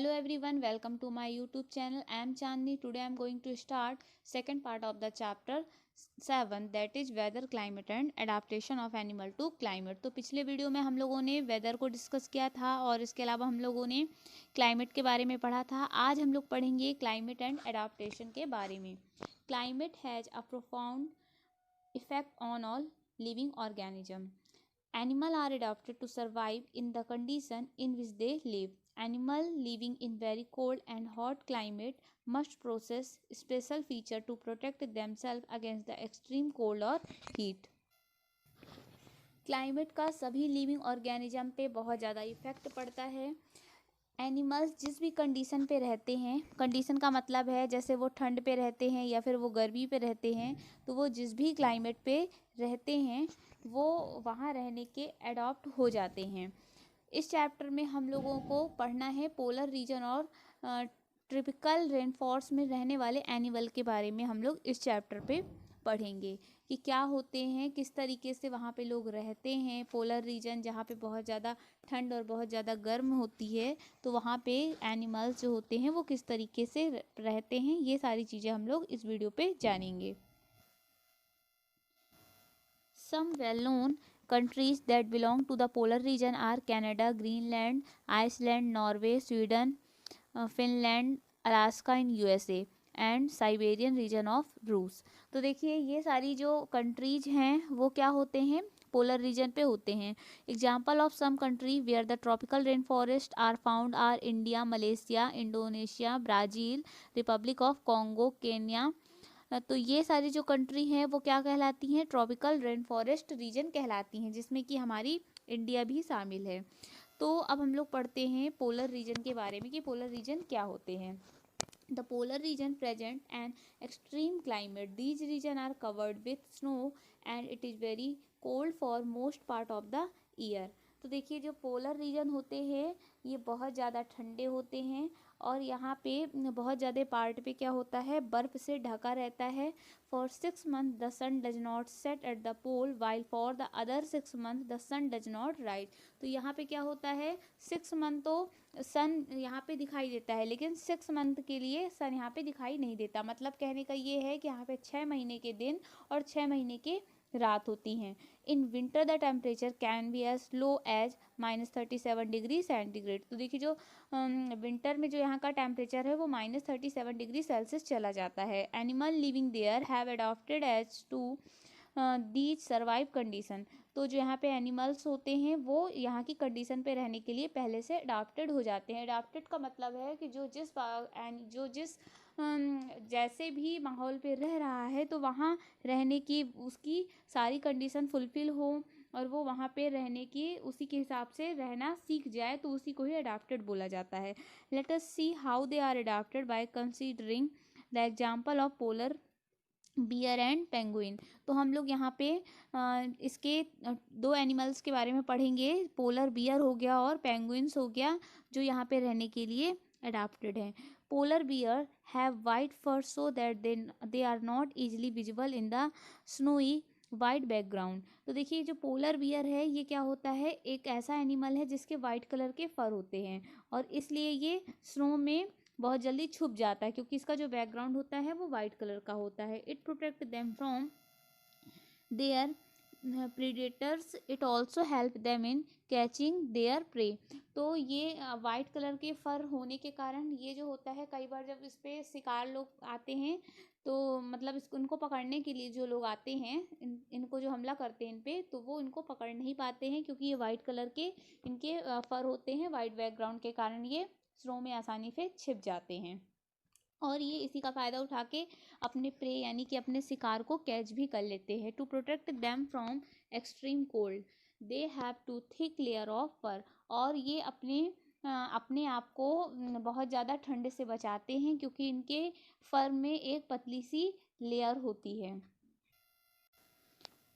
Hello everyone, welcome to my YouTube channel. I am Chandni. Today I am going to start second part of the chapter 7, that is weather, climate and adaptation of animal to climate. तो पिछले video में हम लोगों ने weather को discuss किया था और इसके अलावा हम लोगों ने क्लाइमेट के बारे में पढ़ा था. आज हम लोग पढ़ेंगे क्लाइमेट एंड एडाप्टेशन के बारे में. Climate has a profound effect on all living organism. Animals are adapted to survive in the condition in which they live. Animals living in very cold and hot climate must possess special feature to protect themselves against the extreme cold or heat. Climate का सभी living organism पे बहुत ज़्यादा effect पड़ता है. Animals जिस भी condition पे रहते हैं, कंडीशन का मतलब है जैसे वो ठंड पे रहते हैं या फिर वो गर्मी पे रहते हैं, तो वो जिस भी क्लाइमेट पे रहते हैं वो वहाँ रहने के एडॉप्ट हो जाते हैं. इस चैप्टर में हम लोगों को पढ़ना है पोलर रीजन और ट्रॉपिकल रेनफॉरेस्ट में रहने वाले एनिमल के बारे में. हम लोग इस चैप्टर पे पढ़ेंगे कि क्या होते हैं, किस तरीके से वहाँ पे लोग रहते हैं. पोलर रीजन जहाँ पे बहुत ज़्यादा ठंड और बहुत ज़्यादा गर्म होती है, तो वहाँ पे एनिमल्स जो होते हैं वो किस तरीके से रहते हैं, ये सारी चीज़ें हम लोग इस वीडियो पे जानेंगे. Some well-known countries that belong to the polar region are Canada, Greenland, Iceland, Norway, Sweden, Finland, Alaska in USA and Siberian region of रूस. तो देखिए ये सारी जो कंट्रीज हैं वो क्या होते हैं, पोलर रीजन पे होते हैं. Example of some country where the tropical rain forest are found are India, Malaysia, Indonesia, Brazil, Republic of Congo, Kenya. तो ये सारी जो कंट्री हैं वो क्या कहलाती हैं, ट्रॉपिकल रेन फॉरेस्ट रीजन कहलाती हैं, जिसमें कि हमारी इंडिया भी शामिल है. तो अब हम लोग पढ़ते हैं पोलर रीजन के बारे में कि पोलर रीजन क्या होते हैं. The polar region present an extreme climate. These regions are covered with snow and it is very cold for most part of the year. तो देखिए जो पोलर रीजन होते हैं ये बहुत ज़्यादा ठंडे होते हैं और यहाँ पे बहुत ज़्यादा पार्ट पे क्या होता है, बर्फ़ से ढका रहता है. For 6 months the sun does not set at the pole while for the other 6 months the sun does not rise. तो यहाँ पे क्या होता है, 6 month तो सन यहाँ पे दिखाई देता है लेकिन 6 month के लिए सन यहाँ पे दिखाई नहीं देता. मतलब कहने का ये है कि यहाँ पे 6 महीने के दिन और 6 महीने के रात होती हैं. In winter the temperature can be as low as -37 degree centigrade. तो देखिए जो विंटर में जो यहाँ का टेम्परेचर है वो -37 डिग्री सेल्सियस चला जाता है. Animal living there have adapted as to these survive condition. तो जो यहाँ पे एनिमल्स होते हैं वो यहाँ की कंडीशन पे रहने के लिए पहले से अडाप्टेड हो जाते हैं. अडाप्टेड का मतलब है कि जो जिस जैसे भी माहौल पे रह रहा है तो वहाँ रहने की उसकी सारी कंडीशन फुलफिल हो और वो वहाँ पे रहने की उसी के हिसाब से रहना सीख जाए, तो उसी को ही अडाप्टेड बोला जाता है. Let us see how they are adapted by considering the example of polar bear and penguin. तो हम लोग यहाँ पे इसके दो एनिमल्स के बारे में पढ़ेंगे. पोलर बियर हो गया और पेंगुइन्स हो गया जो यहाँ पे रहने के लिए अडाप्टेड हैं. Polar bear have white fur so that they are not easily visible in the snowy white background. तो देखिए जो पोलर बियर है ये क्या होता है, एक ऐसा एनिमल है जिसके वाइट कलर के फर होते हैं और इसलिए ये स्नो में बहुत जल्दी छुप जाता है क्योंकि इसका जो बैकग्राउंड होता है वो वाइट कलर का होता है. It protect them from their predators. It also help them in catching their prey. तो ये वाइट कलर के फर होने के कारण ये जो होता है, कई बार जब इस पे शिकार लोग आते हैं तो मतलब इसको इनको पकड़ने के लिए जो लोग आते हैं इनको जो हमला करते हैं इन पे, तो वो इनको पकड़ नहीं पाते हैं क्योंकि ये वाइट कलर के इनके फर होते हैं. वाइट बैकग्राउंड के कारण ये स्नो में आसानी से छिप जाते हैं और ये इसी का फ़ायदा उठा के अपने प्रे यानी कि अपने शिकार को कैच भी कर लेते हैं. To protect them from extreme cold they have to thick layer of fur. और ये अपने आप को बहुत ज़्यादा ठंड से बचाते हैं क्योंकि इनके फर में एक पतली सी लेयर होती है.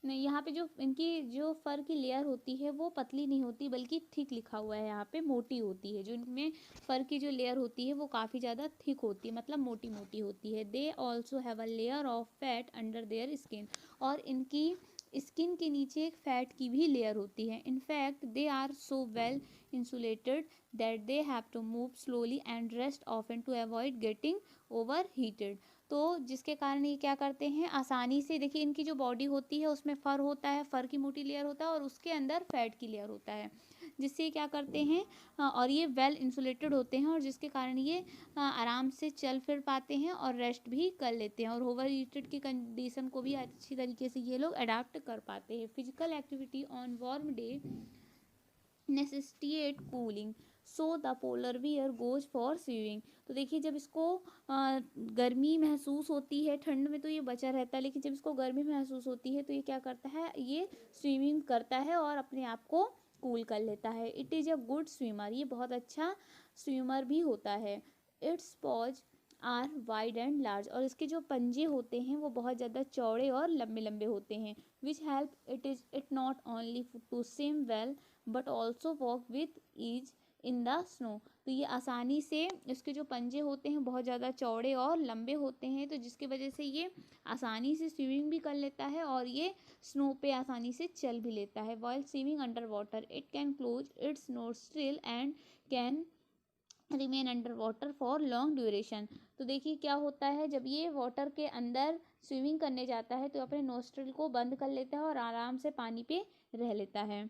नहीं, यहाँ पे जो इनकी जो फर की लेयर होती है वो पतली नहीं होती बल्कि थिक लिखा हुआ है यहाँ पे, मोटी होती है. जो इनमें फर की जो लेयर होती है वो काफ़ी ज़्यादा थिक होती है, मतलब मोटी मोटी होती है. They also have a layer of fat under their skin. और इनकी स्किन के नीचे एक फैट की भी लेयर होती है। In fact they are so well insulated that they have to move slowly and rest often to avoid getting over heated. तो जिसके कारण ये क्या करते हैं, आसानी से, देखिए इनकी जो बॉडी होती है उसमें फर होता है, फर की मोटी लेयर होता है और उसके अंदर फैट की लेयर होता है, जिससे क्या करते हैं और ये वेल इंसुलेटेड होते हैं और जिसके कारण ये आराम से चल फिर पाते हैं और रेस्ट भी कर लेते हैं और ओवर हीटेड की कंडीशन को भी अच्छी तरीके से ये लोग अडाप्ट कर पाते हैं। Physical activity on warm day necessitate cooling, so the polar bear goes for swimming. तो देखिए जब इसको गर्मी महसूस होती है, ठंड में तो ये बचा रहता है, लेकिन जब इसको गर्मी महसूस होती है तो ये क्या करता है, ये स्विमिंग करता है और अपने आप को कूल कर लेता है। It is a good swimmer, ये बहुत अच्छा स्विमर भी होता है। Its paws are wide and large, और इसके जो पंजे होते हैं वो बहुत ज़्यादा चौड़े और लंबे लंबे होते हैं। Which help it not only to swim well but also walk with ease in the snow. तो ये आसानी से, इसके जो पंजे होते हैं बहुत ज़्यादा चौड़े और लंबे होते हैं, तो जिसकी वजह से ये आसानी से स्विमिंग भी कर लेता है और ये स्नो पे आसानी से चल भी लेता है। While swimming under water it can close it's nostril and can remain under water for long duration. तो देखिए क्या होता है, जब ये वाटर के अंदर स्विमिंग करने जाता है तो अपने नोस्ट्रिल को बंद कर लेता है और आराम से पानी पे रह लेता है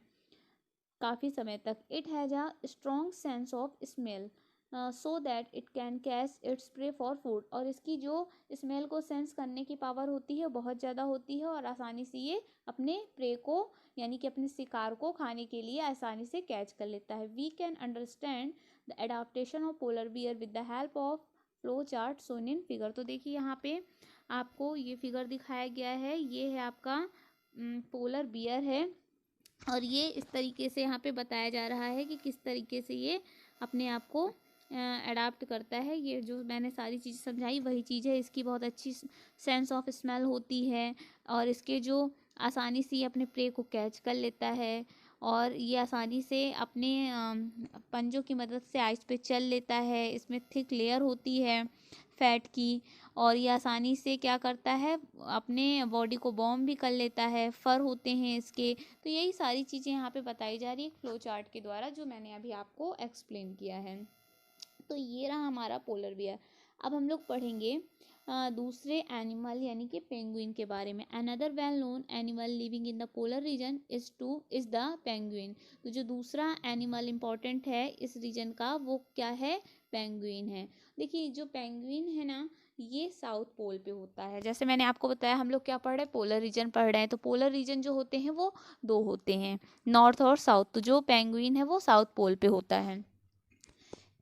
काफ़ी समय तक। It has a strong sense of smell so that it can catch its prey for food, और इसकी जो स्मेल को सेंस करने की पावर होती है बहुत ज़्यादा होती है और आसानी से ये अपने प्रे को, यानी कि अपने शिकार को खाने के लिए आसानी से कैच कर लेता है। We can understand the adaptation of polar bear with the help of flow chart shown in figure. तो देखिए यहाँ पे आपको ये फिगर दिखाया गया है, ये है आपका पोलर बियर है और ये इस तरीके से यहाँ पे बताया जा रहा है कि किस तरीके से ये अपने आप को अडाप्ट करता है। ये जो मैंने सारी चीज़ें समझाई वही चीज़ है। इसकी बहुत अच्छी सेंस ऑफ स्मेल होती है और इसके जो आसानी से अपने प्रे को कैच कर लेता है और ये आसानी से अपने पंजों की मदद से आइस पे चल लेता है। इसमें थिक लेयर होती है फैट की और ये आसानी से क्या करता है, अपने बॉडी को वार्म भी कर लेता है। फर होते हैं इसके। तो यही सारी चीज़ें यहाँ पे बताई जा रही है फ्लो चार्ट के द्वारा, जो मैंने अभी आपको एक्सप्लेन किया है। तो ये रहा हमारा पोलर बियर। अब हम लोग पढ़ेंगे दूसरे एनिमल यानी कि पेंगुइन के बारे में। Another well known animal living in the polar reason is the penguin. तो जो दूसरा एनिमल इम्पॉर्टेंट है इस रीजन का वो क्या है, पेंगुइन है। देखिए जो पेंगुइन है ना, ये साउथ पोल पे होता है। जैसे मैंने आपको बताया हम लोग क्या पढ़ रहे हैं, पोलर रीजन पढ़ रहे हैं। तो पोलर रीजन जो होते हैं वो दो होते हैं, नॉर्थ और साउथ। तो जो पेंगुइन है वो साउथ पोल पे होता है।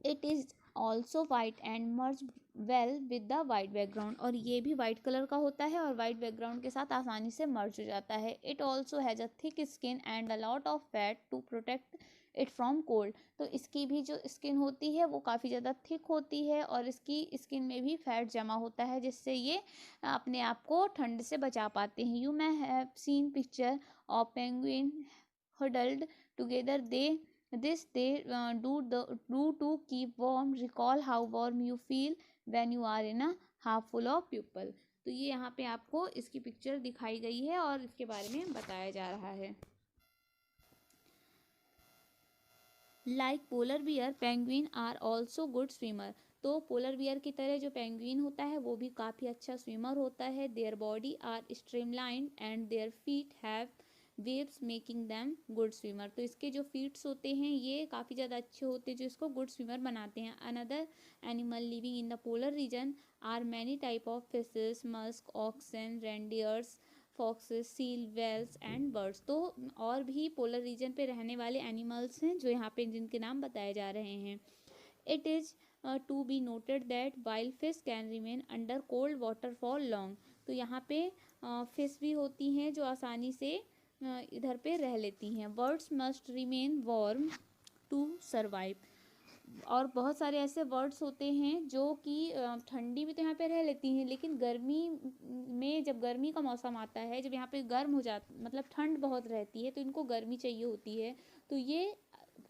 It is also white and merge well with the white background, और ये भी वाइट कलर का होता है और वाइट बैकग्राउंड के साथ आसानी से मर्ज हो जाता है। It also has a thick skin and a lot of fat to protect it from cold. तो इसकी भी जो स्किन होती है वो काफ़ी ज़्यादा थिक होती है और इसकी स्किन में भी फैट जमा होता है, जिससे ये अपने आप को ठंड से बचा पाते हैं। You may have seen picture of penguin huddled together. They do to keep warm. Recall how warm you feel when you are in a half full of people. तो ये यहाँ पे आपको इसकी पिक्चर दिखाई गई है और इसके बारे में बताया जा रहा है। Like polar bear penguin are also good swimmer. तो पोलर बियर की तरह जो पेंगुइन होता है वो भी काफ़ी अच्छा स्विमर होता है। Their body are streamline and their feet have webs making them good swimmer. तो इसके जो फीट्स होते हैं ये काफ़ी ज़्यादा अच्छे होते हैं जो इसको गुड स्विमर बनाते हैं। Another animal living in the polar region are many type of fishes, musk, oxen, reindeers, foxes, seal, whales and birds. तो और भी पोलर रीजन पे रहने वाले एनिमल्स हैं जो यहाँ पे जिनके नाम बताए जा रहे हैं। It is to be noted that wild fish can remain under cold water for long. तो यहाँ पे फिश भी होती हैं जो आसानी से इधर पे रह लेती हैं। Birds must remain warm to survive. और बहुत सारे ऐसे वर्ड्स होते हैं जो कि ठंडी भी तो यहाँ पे रह लेती हैं, लेकिन गर्मी में जब गर्मी का मौसम आता है, जब यहाँ पे गर्म हो जाता, मतलब ठंड बहुत रहती है तो इनको गर्मी चाहिए होती है, तो ये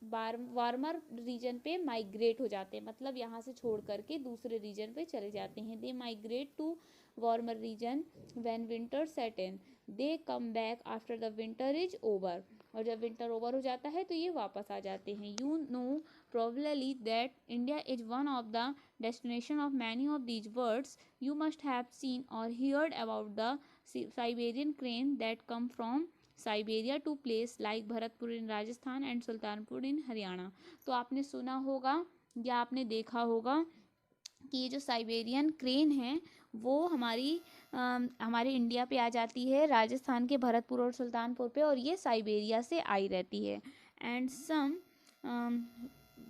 वार्मर रीजन पे माइग्रेट हो जाते हैं, मतलब यहाँ से छोड़ करके दूसरे रीजन पे चले जाते हैं। They migrate to warmer region when winter set in. They come back after the winter is over, और जब विंटर ओवर हो जाता है तो ये वापस आ जाते हैं। You know probably that India is one of the destination of many of these birds. You must have seen or heard about the Siberian crane that come from Siberia to place like Bharatpur in Rajasthan and Sultanpur in Haryana. तो आपने सुना होगा या आपने देखा होगा कि ये जो साइबेरियन क्रेन है वो हमारे इंडिया पे आ जाती है, राजस्थान के भरतपुर और सुल्तानपुर पे, और ये साइबेरिया से आई रहती है। And some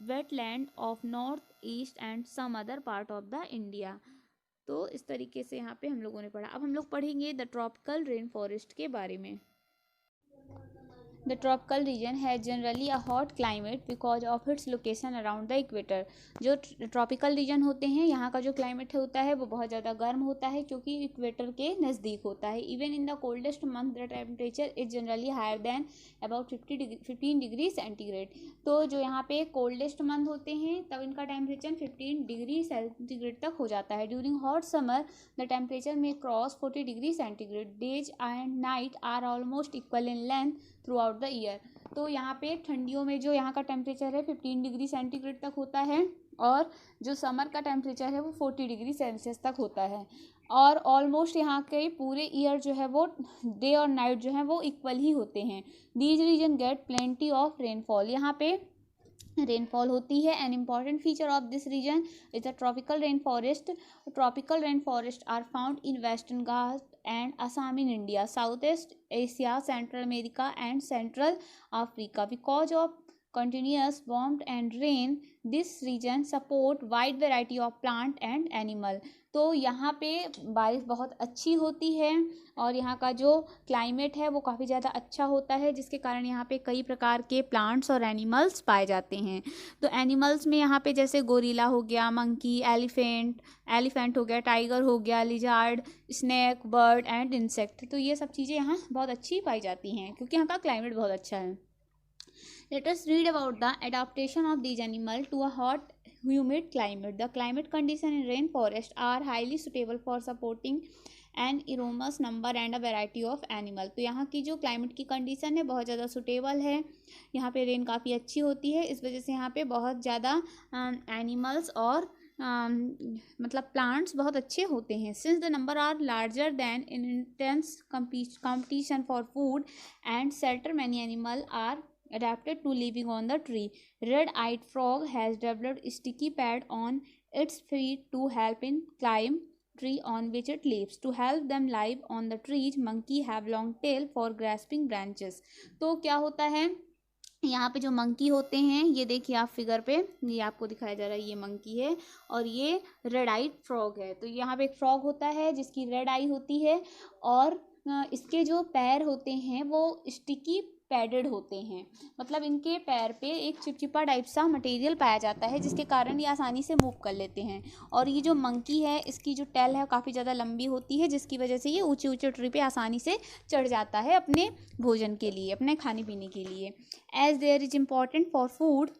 wetland of north east and some other part of the India. तो इस तरीके से यहाँ पे हम लोगों ने पढ़ा। अब हम लोग पढ़ेंगे द ट्रॉपिकल रेन फॉरेस्ट के बारे में। The tropical region has generally a hot climate because of its location around the equator. जो ट्रॉपिकल रीजन होते हैं यहाँ का जो क्लाइमेट होता है वो बहुत ज़्यादा गर्म होता है क्योंकि इक्वेटर के नज़दीक होता है। Even in the coldest month the temperature is generally higher than about 15 degree centigrade. तो जो यहाँ पे कोल्डेस्ट मंथ होते हैं तब इनका टेम्परेचर 15 डिग्री सेंटीग्रेड तक हो जाता है। During hot summer the temperature may cross 40 degree centigrade. Days and night are almost equal in length throughout the year. तो यहाँ पे ठंडियों में जो यहाँ का टेम्परेचर है 15 डिग्री सेंटीग्रेड तक होता है और जो समर का टेम्परेचर है वो 40 डिग्री सेल्सियस तक होता है। और ऑलमोस्ट यहाँ के पूरे ईयर जो है वो डे और नाइट जो है वो इक्वल ही होते हैं। These region get plenty of rainfall. यहाँ पे रेनफॉल होती है। An important feature of this region is the tropical rain forest. Tropical rain forest are found in Western Ghat and Assam in India, South East Asia, Central America and Central Africa. Because of continuous warmth and rain this region support wide variety of plant and animal। तो यहाँ पे बारिश बहुत अच्छी होती है और यहाँ का जो क्लाइमेट है वो काफ़ी ज़्यादा अच्छा होता है जिसके कारण यहाँ पे कई प्रकार के प्लांट्स और एनिमल्स पाए जाते हैं। तो एनिमल्स में यहाँ पे जैसे गोरिल्ला हो गया, मंकी, एलिफेंट हो गया, टाइगर हो गया, lizard, snake, bird and insect. तो ये सब चीज़ें यहाँ बहुत अच्छी पाई जाती हैं क्योंकि यहाँ का क्लाइमेट बहुत अच्छा है। Let us read about the adaptation of these animals to a hot, humid climate. The climate conditions in rainforest are highly suitable for supporting an enormous number and a variety of animal। तो यहाँ की जो climate की condition है बहुत ज़्यादा suitable है, यहाँ पे रेन काफ़ी अच्छी होती है, इस वजह से यहाँ पे बहुत ज़्यादा एनिमल्स और मतलब प्लांट्स बहुत अच्छे होते हैं। Since the number are larger than in intense competition for food and shelter, many animal are adapted to living on the tree. Red-eyed frog has developed sticky pad on its feet to help in climb tree on which it lives. To help them live on the trees, monkey have long tail for grasping branches। तो क्या होता है यहाँ पे जो monkey होते हैं, ये देखिए आप फिगर पे, ये आपको दिखाया जा रहा है, ये मंकी है और ये रेड आई फ्रॉग है। तो यहाँ पे एक फ्रॉग होता है जिसकी रेड आई होती है और इसके जो पैर होते हैं वो स्टिकी पैडेड होते हैं, मतलब इनके पैर पे एक चिपचिपा टाइप सा मटेरियल पाया जाता है जिसके कारण ये आसानी से मूव कर लेते हैं। और ये जो मंकी है इसकी जो टेल है काफ़ी ज़्यादा लंबी होती है जिसकी वजह से ये ऊंचे ऊंचे ट्री पे आसानी से चढ़ जाता है अपने भोजन के लिए, अपने खाने पीने के लिए। As there is important for food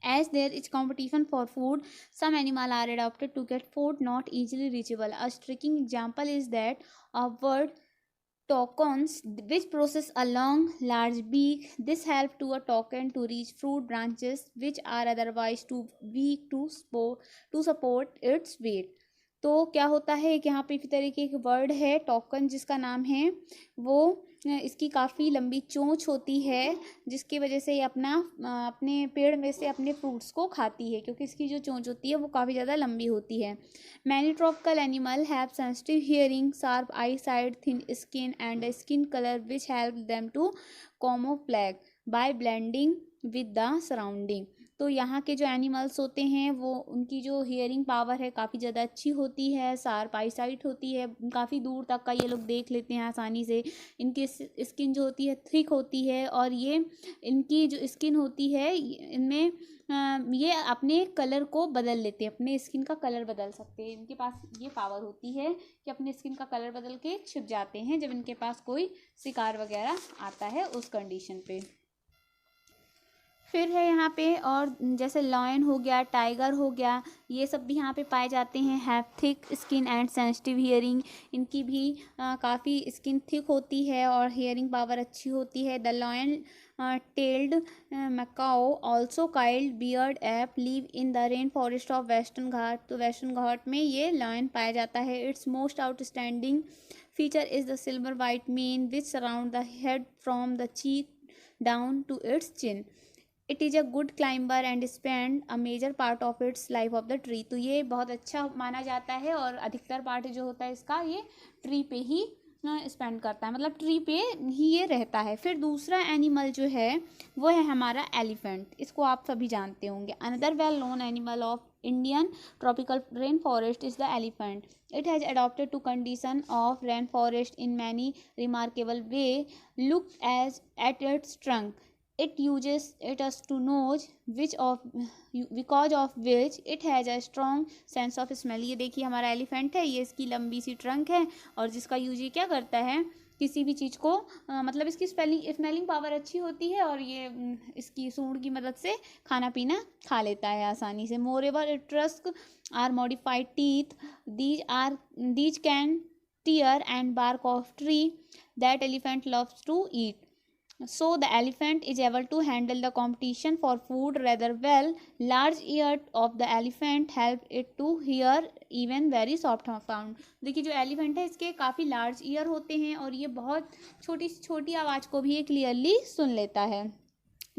As there is competition for food, some animals are adapted to get food not easily reachable. A striking example is that of bird toucans, which possess a long, large beak. This helps to a toucan to reach fruit branches which are otherwise too weak to support its weight। तो क्या होता है कि यहाँ पे इसी तरीके एक बर्ड है टॉकन जिसका नाम है, वो इसकी काफ़ी लंबी चोंच होती है जिसकी वजह से ये अपने पेड़ में से अपने फ्रूट्स को खाती है क्योंकि इसकी जो चोंच होती है वो काफ़ी ज़्यादा लंबी होती है। Many tropical animal have sensitive hearing, sharp eye sight, thin skin and skin colour which help them to camouflage by blending with the surrounding. तो यहाँ के जो एनिमल्स होते हैं वो उनकी जो हियरिंग पावर है काफ़ी ज़्यादा अच्छी होती है, शार्प आई साइट होती है, काफ़ी दूर तक का ये लोग देख लेते हैं आसानी से। इनकी स्किन जो होती है थिक होती है और ये इनकी जो स्किन होती है इनमें ये अपने कलर को बदल लेते हैं, अपने स्किन का कलर बदल सकते हैं। इनके पास ये पावर होती है कि अपने स्किन का कलर बदल के छिप जाते हैं जब इनके पास कोई शिकार वगैरह आता है उस कंडीशन पे। फिर है यहाँ पे, और जैसे लॉयन हो गया, टाइगर हो गया, ये सब भी यहाँ पे पाए जाते हैं। Have thick skin and sensitive hearing, इनकी भी काफ़ी स्किन थिक होती है और हियरिंग पावर अच्छी होती है। The lion tailed macaque also called bearded ape live in the rain forest of western Ghat, तो वेस्टर्न घाट में ये लॉयन पाया जाता है। It's most outstanding feature is the silver white mane which surround the head from the cheek down to its chin. It is a good climber and spend a major part of its life of the tree. तो ये बहुत अच्छा माना जाता है और अधिकतर part जो होता है इसका ये ट्री पे ही स्पेंड करता है, मतलब ट्री पे ही ये रहता है। फिर दूसरा एनिमल जो है वो है हमारा एलिफेंट, इसको आप सभी जानते होंगे। Another well known animal of Indian tropical rainforest is the elephant. It has adapted to condition of rainforest in many remarkable way. Look at its trunk. It uses it as to nose, because of which it has a strong sense of smell. ये देखिए हमारा elephant है, ये इसकी लंबी सी trunk है और जिसका यूज ये क्या करता है, किसी भी चीज़ को मतलब इसकी स्मेलिंग पावर अच्छी होती है और ये इसकी सूंड की मदद से खाना पीना खा लेता है आसानी से। Moreover it tusk are modified teeth, these can tear and bark of tree that elephant loves to eat. So the elephant is able to handle the competition for food rather well. Large ear of the elephant help it to hear even very soft sound. देखिए जो elephant है इसके काफ़ी large year होते हैं और ये बहुत छोटी छोटी आवाज़ को भी ये क्लियरली सुन लेता है,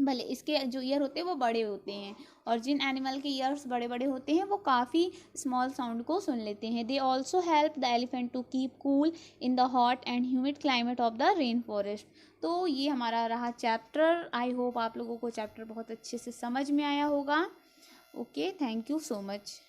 भले इसके जो ईयर होते हैं वो बड़े होते हैं। और जिन एनिमल के ईयर्स बड़े बड़े होते हैं वो काफ़ी स्मॉल साउंड को सुन लेते हैं। They also help the elephant to keep cool in the hot and humid climate of the rain forest. तो ये हमारा रहा चैप्टर। आई होप आप लोगों को चैप्टर बहुत अच्छे से समझ में आया होगा। Okay, thank you so much.